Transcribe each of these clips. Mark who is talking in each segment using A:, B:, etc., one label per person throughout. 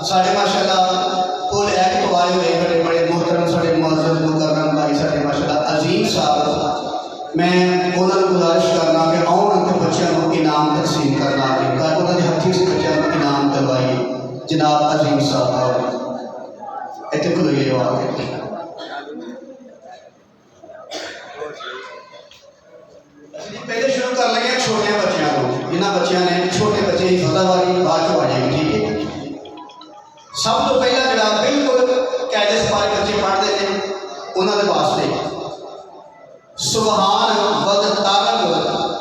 A: साढ़े माशाल्लाह कुल एक तो आए हुए बड़े बड़े मोहतरम साढ़े मुअज़्ज़ज़ मुकर्रम भाई साढ़े माशाल्लाह अजीम साहब, मैं उन्होंने गुजारिश करना कि आउन तो बच्चों को इनाम तकसीम करना है, उन्होंने हथी से बच्चों को इनाम करवाइए। जनाब अजीम साहब इतने को ये आके पहले शुरू कर लगे छोटे बच्चों को, जिन्होंने बच्चों ने छोटे बच्चे की फतहवारी बाद चो आ जाएगी। ठीक है, सब तो पहला जरा बिल्कुल कैदे सपारे बच्चे पढ़ते हैं उन्होंने वास्ते सुबहान वद तारक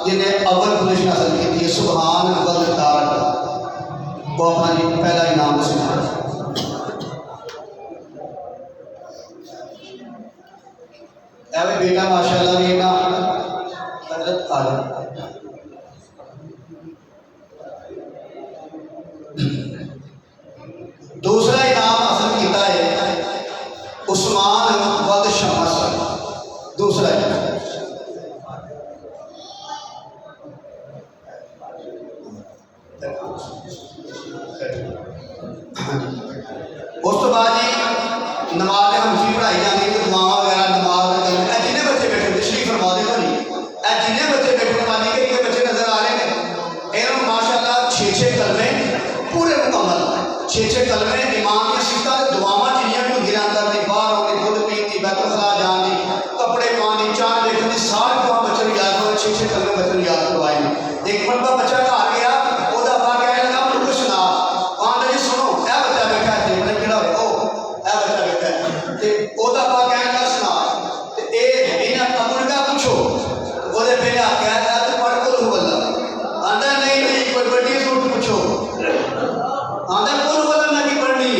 A: जिन्हें अव्वल पोजीशन हासिल की है, सुबहान वद तारक वो अपना जी पहला इनाम सुना। एवं बेटा माशाल्लाह भी ना हजरत आ दूसरा इनाम हासिल किया है उस्मान वद शमस, दूसरा इनाम। उस तो बाद जी नमाज हमसी पढ़ाई जाती है, दुआ वगैरह नमाज जिन्हें बच्चे बैठे तशरीफ फरमा दे होनी जिन्हें बच्चे बैठे मानी के बच्चे नजर आ रहे हैं इन्होंने माशाल्लाह 6-6 कलमे पूरे मुकम्मल 6-6 कलमे इमाम की सिफत दुआवां जिन्नियां भी होंगी अंदर दी बाहर होने दुध पीती बैतुल खला जान दी कपड़े पानी चाह देखने की सारी दुआ बच्चे याद हो 6-6 कलमे बच्चे याद करवाए हैं। एक मरतबा बच्चा घर गया ओदा अब्बा कहने लगा मुझे कुछ सुना, आंदा जी सुनो ए बच्चा बैठा है मैंने केड़ा हो ओ ए बच्चा बैठा है ते ओदा अब्बा कहने लगा सुना ते ए इन्हां अब्बू ने पूछो ओदे पहले आख्या तू पढ़ कुल हुवल्ला, आंदा नहीं नहीं कोई बड़ी सूट पूछो, आंदा कुल हुवल्ला मैं की पढ़नी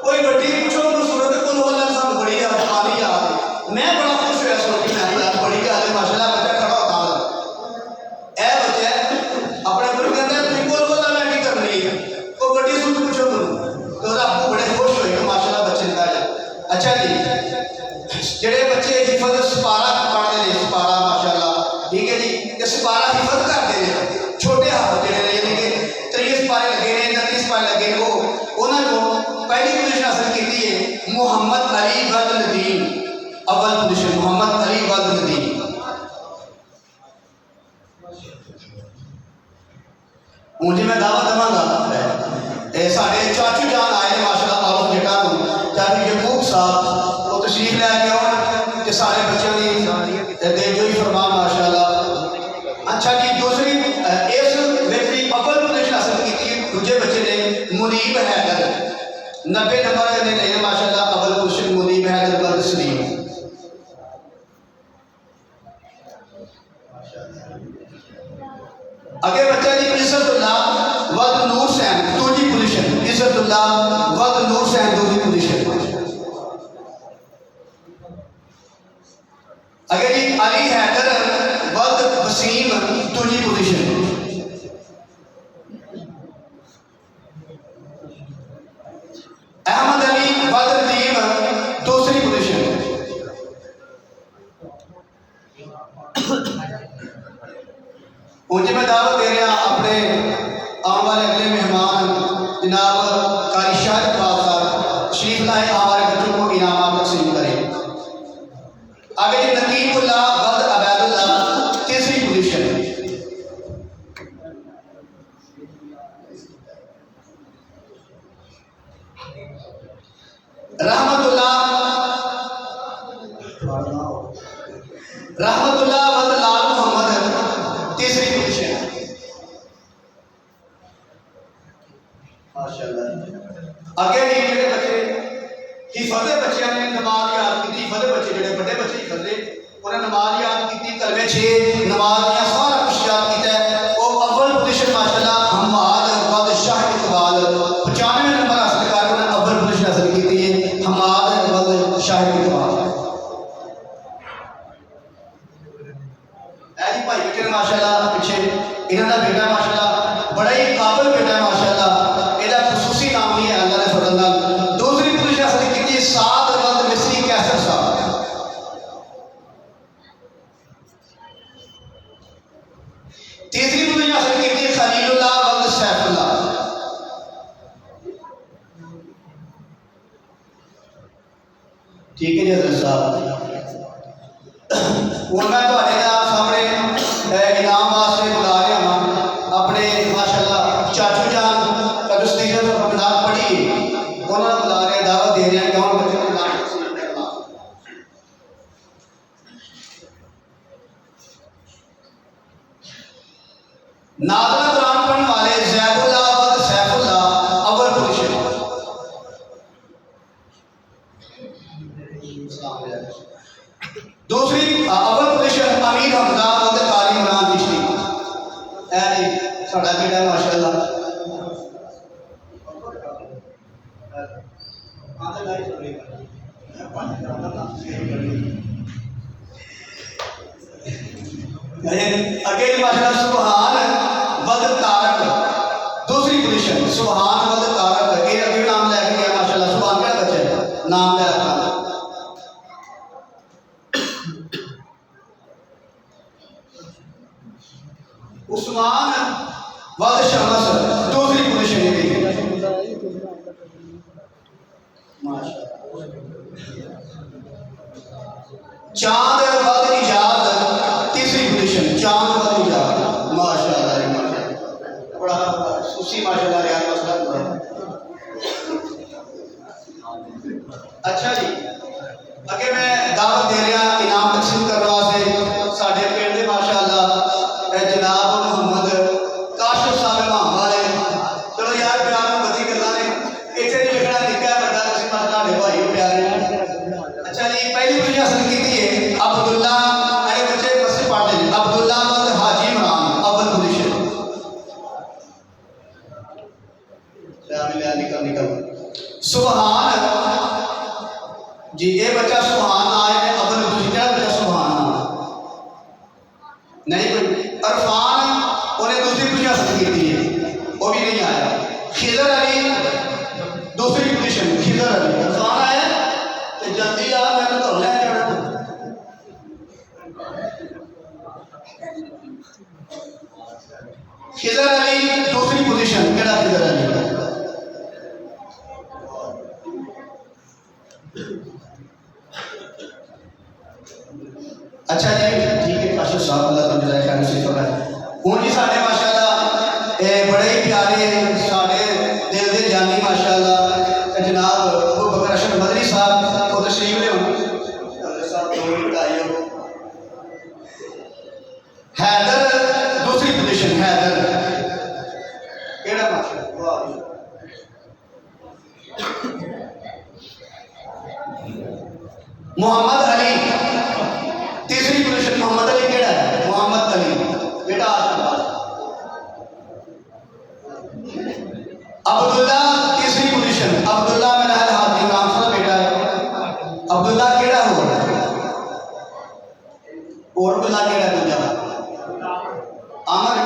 A: कोई बड़ी पूछो तो सूरत कुल हुवल्ला सब बड़ी याद आनी याद। मैं बड़ा खुश हुआ सुन के मैं बड़ी याद है माशाल्लाह बच्चा खड़ा होता ए बच्चा अपने गुरु कहते तुम कुल हुवल्ला मैं की करनी है कोई बड़ी सूट पूछो तो अब्बू बड़े खुश हुए कि माशाल्लाह बच्चे ने कहा। अच्छा जी जेडे बच्चे हिफज सपारा पढ़ते हैं सपारा माशाल्लाह ठीक है जी, ये सपारा हिफज करते हैं छोटे हाथ जेडे यानी कि 30 सपारे लगे ने 29 सपारे लगे ने वो उन्होंने पहली पोजीशन हासिल की है मोहम्मद अली वद नदीम, अव्वल पोजीशन मोहम्मद अली वद नदीम। मुझे मैं दावा देवांगा साढ़े चाचू जान आए ने माशाल्लाह आलम जेटा चाचू यकूब साहब वो तशरीफ लैके आउन ते सारे बच्चों की देजो ही फरमा माशाल्लाह। अच्छा जी दूसरी इस व्यक्ति अव्वल पोजीशन हासिल की दूजे बच्चे ने मुनीब हैदर 90 नंबर ने लिए माशाल्लाह अव्वल पोजीशन मुनीब हैदर वद सलीम। आगे बच्चा जी इज्जतुल्लाह वद नूर सैन दूसरी पोजीशन, इज्जतुल्लाह वद नूर सैन दूसरी पोजीशन। आगे जी अली हैदर वद वसीम दूसरी पोजीशन। अहमद अली वद नदीम दूसरी पोजीशन। मुझे मैं दावत दे रहा अपने आने वाले अगले मेहमान जनाब कारी शाहिद इकबाल साहब शरीफ लाए हमारे बच्चों को इनाम तकसीम करें। आगे जी नकीबुल्लाह वद अबैदुल्लाह तीसरी पोजीशन। रहमतुल्लाह वद लाल मोहम्मद तीसरी पोजीशन माशाल्लाह। आगे जी जेडे बच्चे हिफजे बच्चों ने नमाज याद की, हिफजे बच्चे जेडे बड़े बच्चे हिफजे उन्हें नमाज याद की कलमे 6 नमाज या सारा कुछ याद किया है वो अव्वल पोजीशन माशाल्लाह हमाद वद शाह इकबाल 95 नंबर हासिल कर उन्हें अव्वल पोजीशन हासिल की है हमाद वद शाह इकबाल। ऐसी भाई बेटे माशाल्लाह पीछे इन्होंने बेटा माशाल्लाह बड़ा ही काबिल बेटा है माशाल्लाह एदा खुसूसी नाम ही है अल्लाह ने फजल नाल। दूसरी पोजीशन हासिल की साद वद मिस्री कैसर साहब। तीसरी पोजीशन हासिल की खलीलुल्लाह वद सैफुल्लाह। ठीक है जी हजरत साहब। हूँ मैं थोड़े सामने इनाम वास्ते बुला रहा हाँ अपने माशाअल्लाह चाचू जान कदू सीरत और रमजान पढ़ी उन्होंने बुला रहे दावत दे रहे हैं कौन बच्चे को नाम नाज़िल कुरान पढ़ने वाले ज़ैदुल्लाह वद सैफुल्लाह अव्वल पोजीशन। दूसरी अव्वल पोजीशन अमीर हमजा वद कारी इमरान चिश्ती। ऐ जी साडा बेटा माशाअल्लाह अगे माशाअल्लाह सुभान वद तारक दूसरी पोजीशन सुभान वद तारक ये अभी नाम लेके गया माशाअल्लाह। सुभान क्या बच्चे नाम ले रखा उस्मान वद शमस दूसरी पोजीशन ये चांद वद इजाद तीसरी पोजीशन चांद वद इजाद माशाअल्लाह बड़ा सुसी माशाअल्लाह यार मसला हुआ। अच्छा जी अगे मैं दावत दे रहा इनाम तकसीम करने वास्ते साडे पिंड दे माशाअल्लाह जनाब मोहम्मद काशिफ साहब इमाम वाले। चलो यार प्यार में बदी गल्लां ने इत्थे नहीं लिखना निक्का बड़ा तुसीं साडे भाई हो प्यारे। अच्छा जी पहली पोजीशन हासिल की है अब्दुल्ला अरे बच्चे बस पढ़ते हैं अब्दुल्ला वद हाजी इमरान अव्वल पोजीशन। निकल सुभान जी ये बच्चा सुभान आए ने अव्वल पोजीशन क्या बच्चा सुभान नहीं कोई अरफान उन्हें दूसरी पोजीशन हासिल की है वो भी नहीं आया। खिजर अली दूसरी पोजीशन खिजर अली अरफान आया तो जल्दी आ मैंने तो ले जाना। खिजर अली दूसरी पोजीशन केड़ा खिजर अली। अच्छा जी ठीक है काशिफ साहब अल्लाह तुम जज़ाए खैर नसीब फरमाए। हुण जी साडे माशाअल्लाह बड़े ही प्यारे साडे दिल दे जानी माशाअल्लाह जनाब अबू बकर अशरफ मदनी साहब को तशरीफ ले साहब दो मिनट आइए। हैदर दूसरी पोजीशन हैदर केड़ा माशाअल्लाह मोहम्मद अली तीसरी पोजीशन मोहम्मद अली केड़ा है मोहम्मद अली बेटा आशीर्वाद। अब्दुल्ला तीसरी पोजीशन अब्दुल्ला मेरा है हाजी इमरान साहब बेटा है अब्दुल्ला केड़ा हो और अब्दुल्ला केड़ा दूजा आमर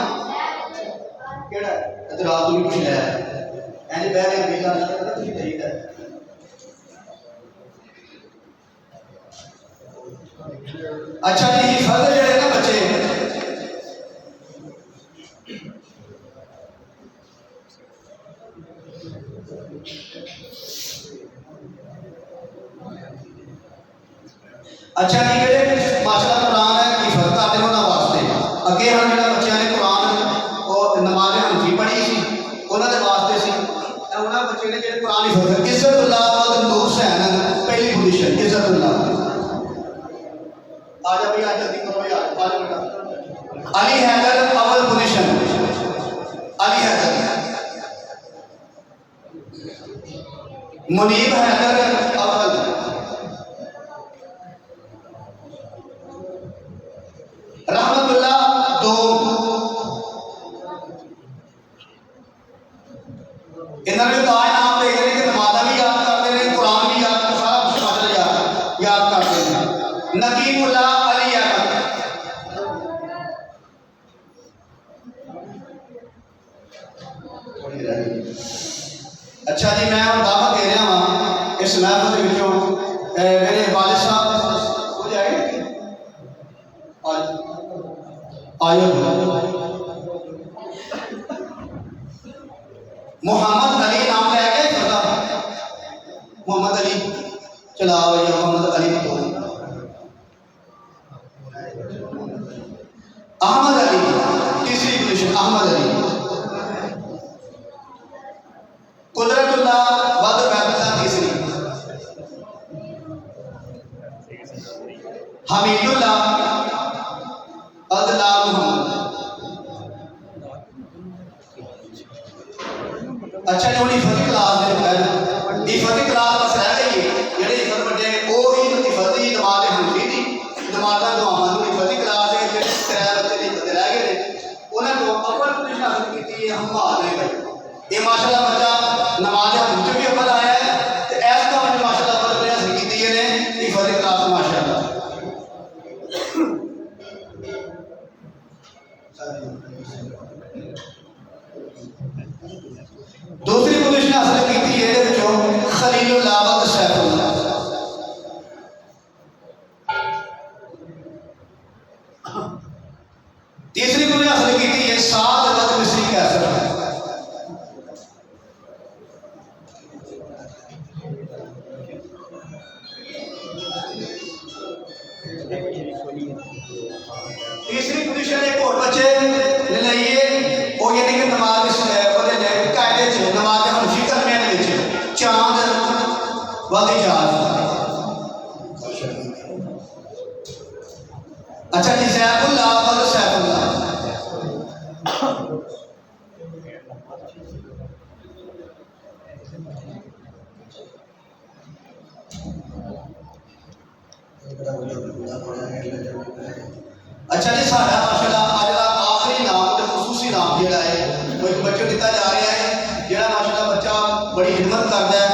A: केड़ा इधर आप भी पूछ लिया यानी पहले बेटा ठीक है। अच्छा जी हिफाजत जो है ना बच्चे अच्छा जी जेडे माशाअल्लाह कुरान है हिफाजत करते हैं उन्होंने वास्ते अगे हम जो बच्चों ने कुरान और नमाज हनफी पढ़ी सी उन्होंने वास्ते सी उन्होंने बच्चे ने जो कुरान हिफाजत इज्जतुल्लाह वद नूर हुसैन पहली पोजीशन इज्जतुल्लाह आजा भैया जल्दी करो यार आज बेटा। अली हैदर अव्वल पोजीशन अली हैदर मुनीब हैदर अव्वल रहमतुल्लाह दो इन्होंने तो आए नाम देख रहे कि नमाज़ा भी याद करते हैं कुरान भी याद सारा कुछ माशाअल्लाह याद करते हैं। नकीमुल्लाह अली अहमद अच्छा जी मैं हम दावत दे रहा हाँ इस महफिल के विचों मेरे वालिद साहब हो जाए आयो मोहम्मद अली नाम ले गए मोहम्मद अली चला भैया मोहम्मद हमीदुल्लाह वद बैतुल्लाह तीसरी, हमीदुल्लाह अदला मोहम्मद। अच्छा जी, हुण इफत क्लास दे पहले इफत क्लास बस रह गई है, जेडे इफत बड़े वो ही इफत दी नमाज हंफी दी नमाज़ां दुआवां नूं इफत क्लास है, जेडे त्रै बच्चे दी इफत रह गए ने उन्हें तो अव्वल पोजीशन हासिल की है हम्माद ने भाई। ये माशाल्लाह बच्चा नमाज हंफ च भी अव्वल आया है तो इस काम में माशाल्लाह अव्वल ने हासिल की है इफत क्लास माशाल्लाह। दूसरी पोजीशन हासिल की है खलीलुल्लाह वद सैफुल्लाह। तीसरी पोजीशन हासिल की है साद वद मिस्री कैसर। तीसरी पोजीशन एक और बच्चे ले लइए वो यानी कि नमाज बदे ने कायदे च नमाज हंफी करने दे विच चांद वद इजाज। अच्छा जी, सैफुल्लाह वद सैफुल्लाह। अच्छा जी, साडा माशाल्लाह अज दा आखिरी नाम ते खुसूसी नाम जेड़ा है वो एक बच्चे दिता जा रहा है, जेड़ा माशाल्लाह बच्चा बड़ी हिम्मत करता है,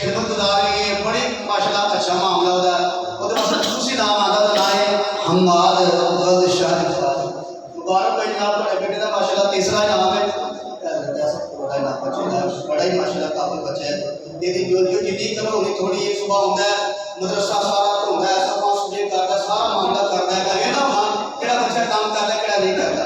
A: खिदमत गुजार है, बड़े माशाल्लाह अच्छा मामला होता है। वो खुसूसी नाम आता है नाम है हम्माद वद शाह। मुबारक भाई जनाब, बड़े बेटे का माशाल्लाह तीसरा नाम है, बड़ा ही माशाल्लाह काबिल बच्चा है। यदि जो जिंदगी करो उन्हें थोड़ी ये सुबह होता है मदरसा सारा होता है, सब सुबह करता है, सारा मामला करता है, कहना हाँ कि बच्चा काम करता है कि नहीं करता।